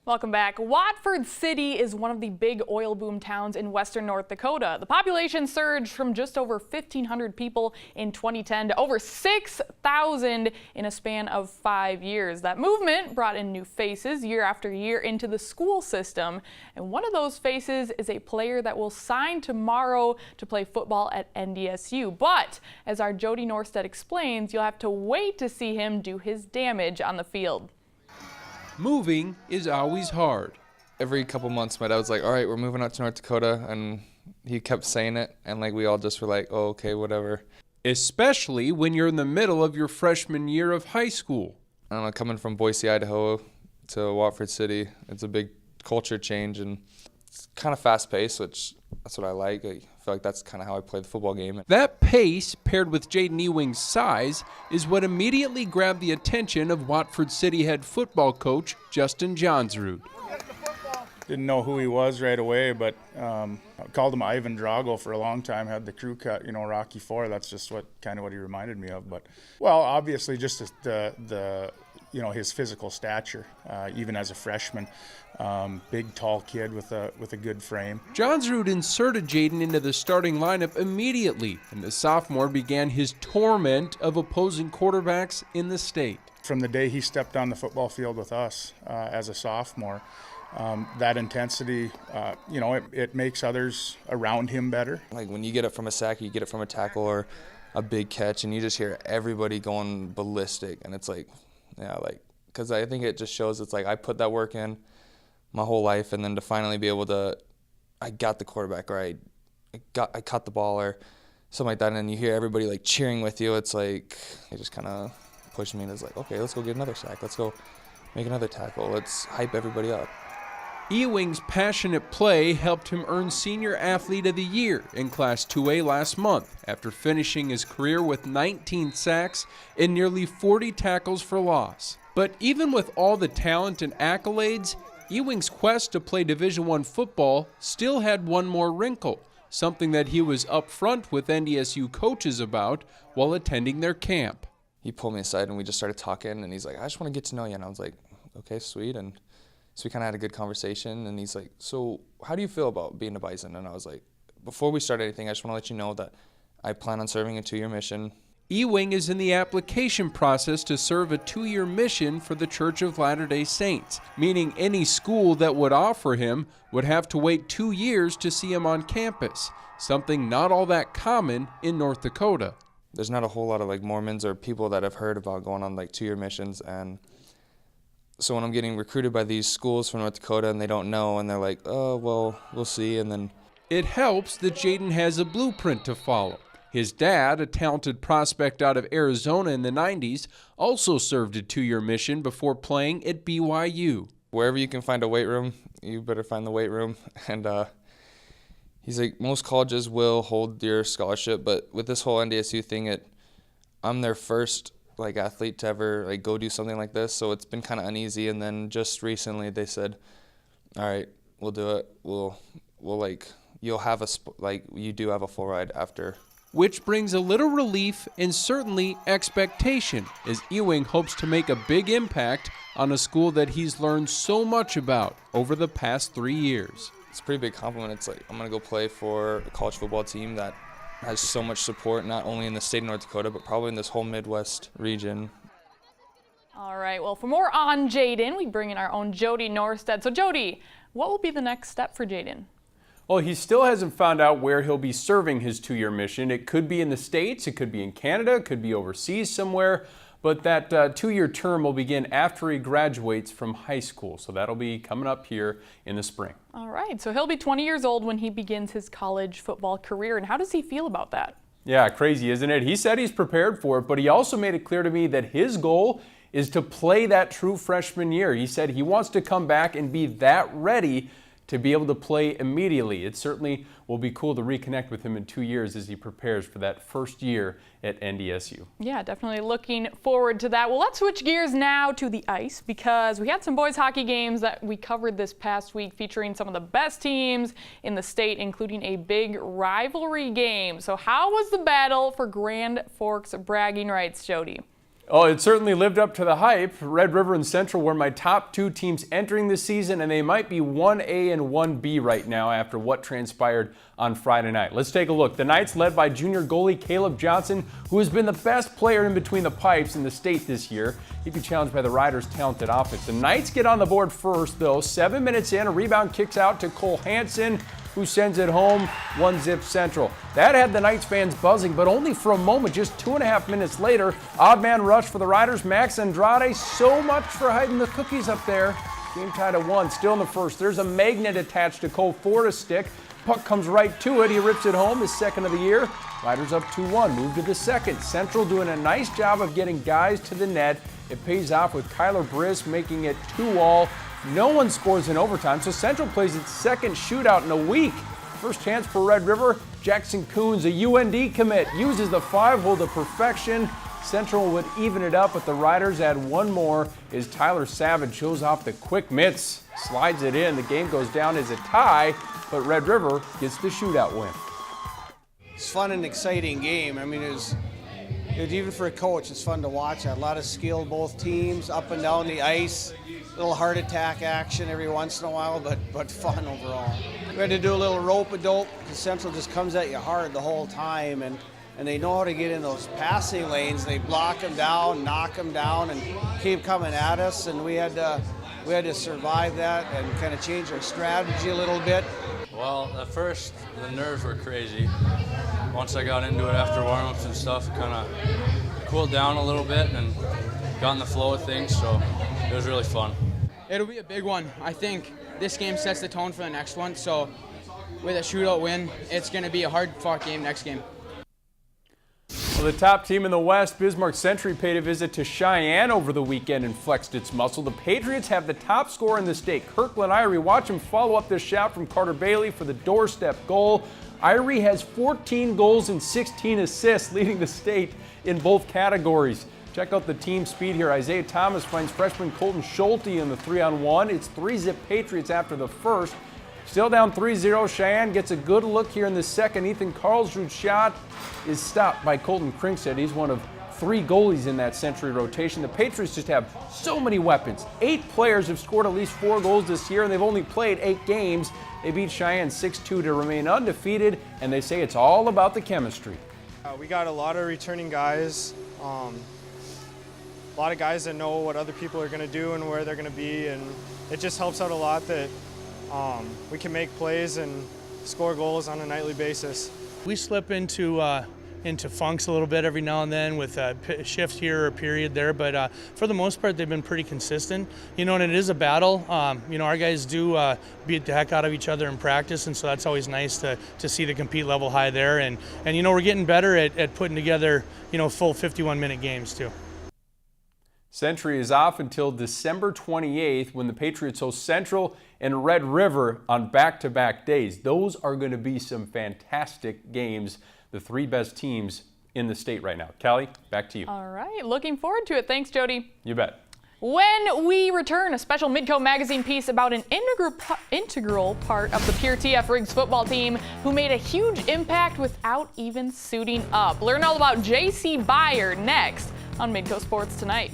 Welcome back. Watford City is one of the big oil boom towns in western North Dakota. The population surged from just over 1,500 people in 2010 to over 6,000 in a span of 5 years. That movement brought in new faces year after year into the school system. And one of those faces is a player that will sign tomorrow to play football at NDSU. But as our Jody Norstedt explains, you'll have to wait to see him do his damage on the field. Moving is always hard. Every couple months, my dad was like, all right, we're moving out to North Dakota, and he kept saying it, and we all just were like, oh, okay, whatever. Especially when you're in the middle of your freshman year of high school. I don't know, coming from Boise, Idaho to Watford City, it's a big culture change, and it's kind of fast-paced, which that's what I like. I feel like that's kind of how I play the football game. That pace, paired with Jaden Ewing's size, is what immediately grabbed the attention of Watford City head football coach Justin Johnsrud. Didn't know who he was right away, but I called him Ivan Drago for a long time. Had the crew cut, Rocky IV. That's just what he reminded me of. But well, obviously, just the his physical stature, even as a freshman, big, tall kid with a good frame. Johnsrud inserted Jaden into the starting lineup immediately, and the sophomore began his torment of opposing quarterbacks in the state. From the day he stepped on the football field with us as a sophomore. That intensity, it makes others around him better. Like when you get it from a sack, you get it from a tackle or a big catch, and you just hear everybody going ballistic. And it's because I think it just shows it's I put that work in my whole life, and then to finally be able to, I got the quarterback, or I caught the ball, or something like that, and then you hear everybody cheering with you. It's it just kind of pushed me, and it's okay, let's go get another sack. Let's go make another tackle. Let's hype everybody up. Ewing's passionate play helped him earn Senior Athlete of the Year in Class 2A last month after finishing his career with 19 sacks and nearly 40 tackles for loss. But even with all the talent and accolades, Ewing's quest to play Division I football still had one more wrinkle, something that he was upfront with NDSU coaches about while attending their camp. He pulled me aside and we just started talking, and he's like, I just want to get to know you. And I was like, okay, sweet. And so we kind of had a good conversation, and he's like, so how do you feel about being a Bison? And I was like, before we start anything, I just want to let you know that I plan on serving a 2-year mission. Ewing is in the application process to serve a 2-year mission for the Church of Latter-day Saints, meaning any school that would offer him would have to wait 2 years to see him on campus, something not all that common in North Dakota. There's not a whole lot of Mormons or people that have heard about going on 2-year missions, and so when I'm getting recruited by these schools from North Dakota and they don't know, and they're like, oh, well, we'll see, and then... It helps that Jaden has a blueprint to follow. His dad, a talented prospect out of Arizona in the 90s, also served a 2-year mission before playing at BYU. Wherever you can find a weight room, you better find the weight room. And he's like, most colleges will hold your scholarship, but with this whole NDSU thing, I'm their first athlete to ever go do something like this, so it's been kind of uneasy. And then just recently they said, all right, we'll do it. We'll you'll have you do have a full ride after. Which brings a little relief and certainly expectation, as Ewing hopes to make a big impact on a school that he's learned so much about over the past 3 years. It's a pretty big compliment. It's I'm going to go play for a college football team that has so much support, not only in the state of North Dakota, but probably in this whole Midwest region. All right, well, for more on Jaden, we bring in our own Jody Norstedt. So Jody, what will be the next step for Jaden? Well, he still hasn't found out where he'll be serving his 2-year mission. It could be in the States, it could be in Canada, it could be overseas somewhere, but that 2-year term will begin after he graduates from high school. So that'll be coming up here in the spring. All right, so he'll be 20 years old when he begins his college football career. And how does he feel about that? Yeah, crazy, isn't it? He said he's prepared for it, but he also made it clear to me that his goal is to play that true freshman year. He said he wants to come back and be that ready to be able to play immediately. It certainly will be cool to reconnect with him in 2 years as he prepares for that first year at NDSU. Yeah, definitely looking forward to that. Well, let's switch gears now to the ice, because we had some boys hockey games that we covered this past week featuring some of the best teams in the state, including a big rivalry game. So how was the battle for Grand Forks bragging rights, Jody? Oh, it certainly lived up to the hype. Red River and Central were my top 2 teams entering the season, and they might be 1A and 1B right now after what transpired on Friday night. Let's take a look. The Knights, led by junior goalie Caleb Johnson, who has been the best player in between the pipes in the state this year. He'd be challenged by the Riders' talented offense. The Knights get on the board first, though. 7 minutes in, a rebound kicks out to Cole Hansen, who sends it home, 1-zip Central. That had the Knights fans buzzing, but only for a moment. Just 2.5 minutes later, odd man rush for the Riders. Max Andrade, so much for hiding the cookies up there. Game tied at 1, still in the first. There's a magnet attached to Cole Forta's stick. Puck comes right to it. He rips it home, his second of the year. Riders up 2-1, move to the second. Central doing a nice job of getting guys to the net. It pays off with Kyler Briss making it 2-all. No one scores in overtime, so Central plays its second shootout in a week. First chance for Red River. Jackson Coons, a UND commit, uses the 5-hole to perfection. Central would even it up, but the Riders add one more as Tyler Savage shows off the quick mitts, slides it in. The game goes down as a tie, but Red River gets the shootout win. It's fun and exciting game. I mean, even for a coach, it's fun to watch. A lot of skill, both teams, up and down the ice. Little heart attack action every once in a while, but fun overall. We had to do a little rope-a-dope because Central just comes at you hard the whole time, and they know how to get in those passing lanes. They block them down, knock them down, and keep coming at us. And we had to survive that and kind of change our strategy a little bit. Well, at first the nerves were crazy. Once I got into it after warm-ups and stuff, kind of cooled down a little bit and got in the flow of things. So it was really fun. It'll be a big one. I think this game sets the tone for the next one. So with a shootout win, it's going to be a hard-fought game next game. Well, the top team in the West, Bismarck Century, paid a visit to Cheyenne over the weekend and flexed its muscle. The Patriots have the top scorer in the state, Kirkland Irie. Watch him follow up this shot from Carter Bailey for the doorstep goal. Irie has 14 goals and 16 assists, leading the state in both categories. Check out the team speed here. Isaiah Thomas finds freshman Colton Schulte in the 3-on-1. It's 3-zip Patriots after the first. Still down 3-0. Cheyenne gets a good look here in the second. Ethan Karlsrud's shot is stopped by Colton Krinkstead. He's one of 3 goalies in that Century rotation. The Patriots just have so many weapons. 8 players have scored at least 4 goals this year, and they've only played 8 games. They beat Cheyenne 6-2 to remain undefeated, and they say it's all about the chemistry. We got a lot of returning guys. A lot of guys that know what other people are going to do and where they're going to be, and it just helps out a lot that we can make plays and score goals on a nightly basis. We slip into funks a little bit every now and then with a shift here or a period there, but for the most part they've been pretty consistent. And it is a battle. Our guys do beat the heck out of each other in practice, and so that's always nice to see the compete level high there. And we're getting better at putting together full 51-minute games too. Century is off until December 28th when the Patriots host Central and Red River on back-to-back days. Those are going to be some fantastic games, the 3 best teams in the state right now. Callie, back to you. All right, looking forward to it. Thanks, Jody. You bet. When we return, a special Midco magazine piece about an integral part of the Pure TF Rigs football team who made a huge impact without even suiting up. Learn all about J.C. Byer next on Midco Sports Tonight.